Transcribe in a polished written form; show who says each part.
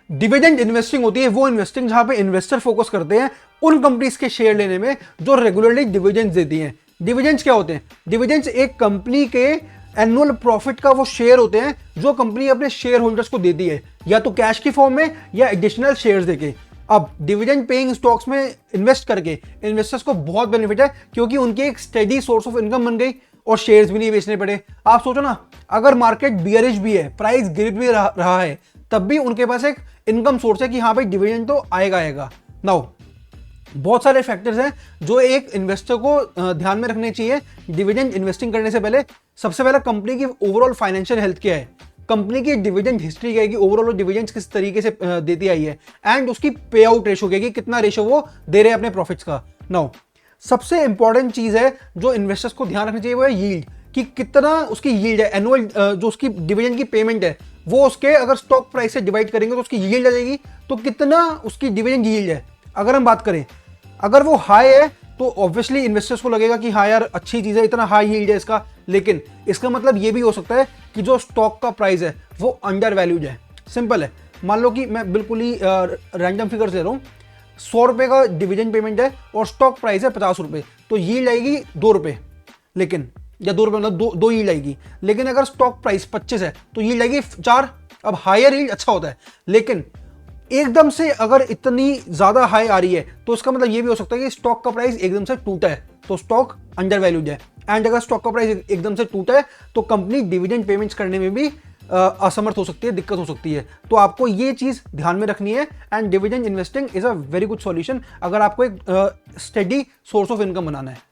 Speaker 1: Dividend investing होती है वो इन्वेस्टिंग जहां पे इन्वेस्टर फोकस करते हैं उन कंपनीज के शेयर लेने में जो रेगुलरली डिविडेंड्स देती हैं। डिविडेंड्स क्या होते हैं? डिविडेंड्स एक कंपनी के एनुअल प्रॉफिट का वो शेयर होते हैं जो कंपनी अपने शेयर होल्डर्स को देती है, या तो कैश की फॉर्म में या एडिशनल शेयर्स देके। अब डिविडेंड पेइंग स्टॉक्स में इन्वेस्ट करके इन्वेस्टर्स को बहुत बेनिफिट है, क्योंकि उनकी एक स्टेडी सोर्स ऑफ इनकम बन गई और शेयर्स भी नहीं बेचने पड़े। आप सोचो ना, अगर मार्केट बियरिश भी है, प्राइस गिर भी रहा है, तब भी उनके पास एक इनकम सोर्स है कि हाँ भाई डिविडेंड तो आएगा। नाउ बहुत सारे फैक्टर्स हैं जो एक इन्वेस्टर को ध्यान में रखने चाहिए डिविडेंड इन्वेस्टिंग करने से पहले। सबसे पहले कंपनी की ओवरऑल फाइनेंशियल हेल्थ क्या है, कंपनी की डिविडेंड हिस्ट्री क्या है कि ओवरऑल डिविडेंड्स किस तरीके से देती आई है, एंड उसकी पे आउट रेशो क्या है कि कितना रेशो वो दे रहे हैं अपने प्रॉफिट्स का। नाउ सबसे इंपॉर्टेंट चीज है जो इन्वेस्टर्स को ध्यान रखनी चाहिए वो है यील्ड, कि कितना उसकी यील्ड है। एनुअल जो उसकी डिविडेंड की पेमेंट है वो उसके अगर स्टॉक प्राइस से डिवाइड करेंगे तो उसकी यील्ड आ जाएगी, तो कितना उसकी डिविडेंड यील्ड है। अगर हम बात करें, अगर वो हाई है तो ऑब्वियसली इन्वेस्टर्स को लगेगा कि हाँ यार अच्छी चीज़ है, इतना हाई यील्ड है इसका, लेकिन इसका मतलब ये भी हो सकता है कि जो स्टॉक का प्राइस है वो अंडर वैल्यूड है। सिंपल है, मान लो कि मैं बिल्कुल ही रैंडम फिगर दे रहा हूँ, 100 रुपये का डिविडेंड पेमेंट है और स्टॉक प्राइस है 50 रुपये, तो यील्ड आएगी 2 रुपये, लेकिन या 2 रुपये मतलब दो यील्ड आएगी। लेकिन अगर स्टॉक प्राइस 25 है तो यील्ड आएगी 4। अब हायर यील्ड अच्छा होता है, लेकिन एकदम से अगर इतनी ज्यादा हाई आ रही है तो इसका मतलब ये भी हो सकता है कि स्टॉक का प्राइस एकदम से टूटा है, तो स्टॉक अंडर वैल्यूड है। एंड अगर स्टॉक का प्राइस एकदम से टूटा है तो कंपनी डिविडेंड पेमेंट्स करने में भी असमर्थ हो सकती है, दिक्कत हो सकती है। तो आपको ये चीज ध्यान में रखनी है, and dividend investing is a very good solution अगर आपको एक स्टेडी सोर्स ऑफ इनकम बनाना है।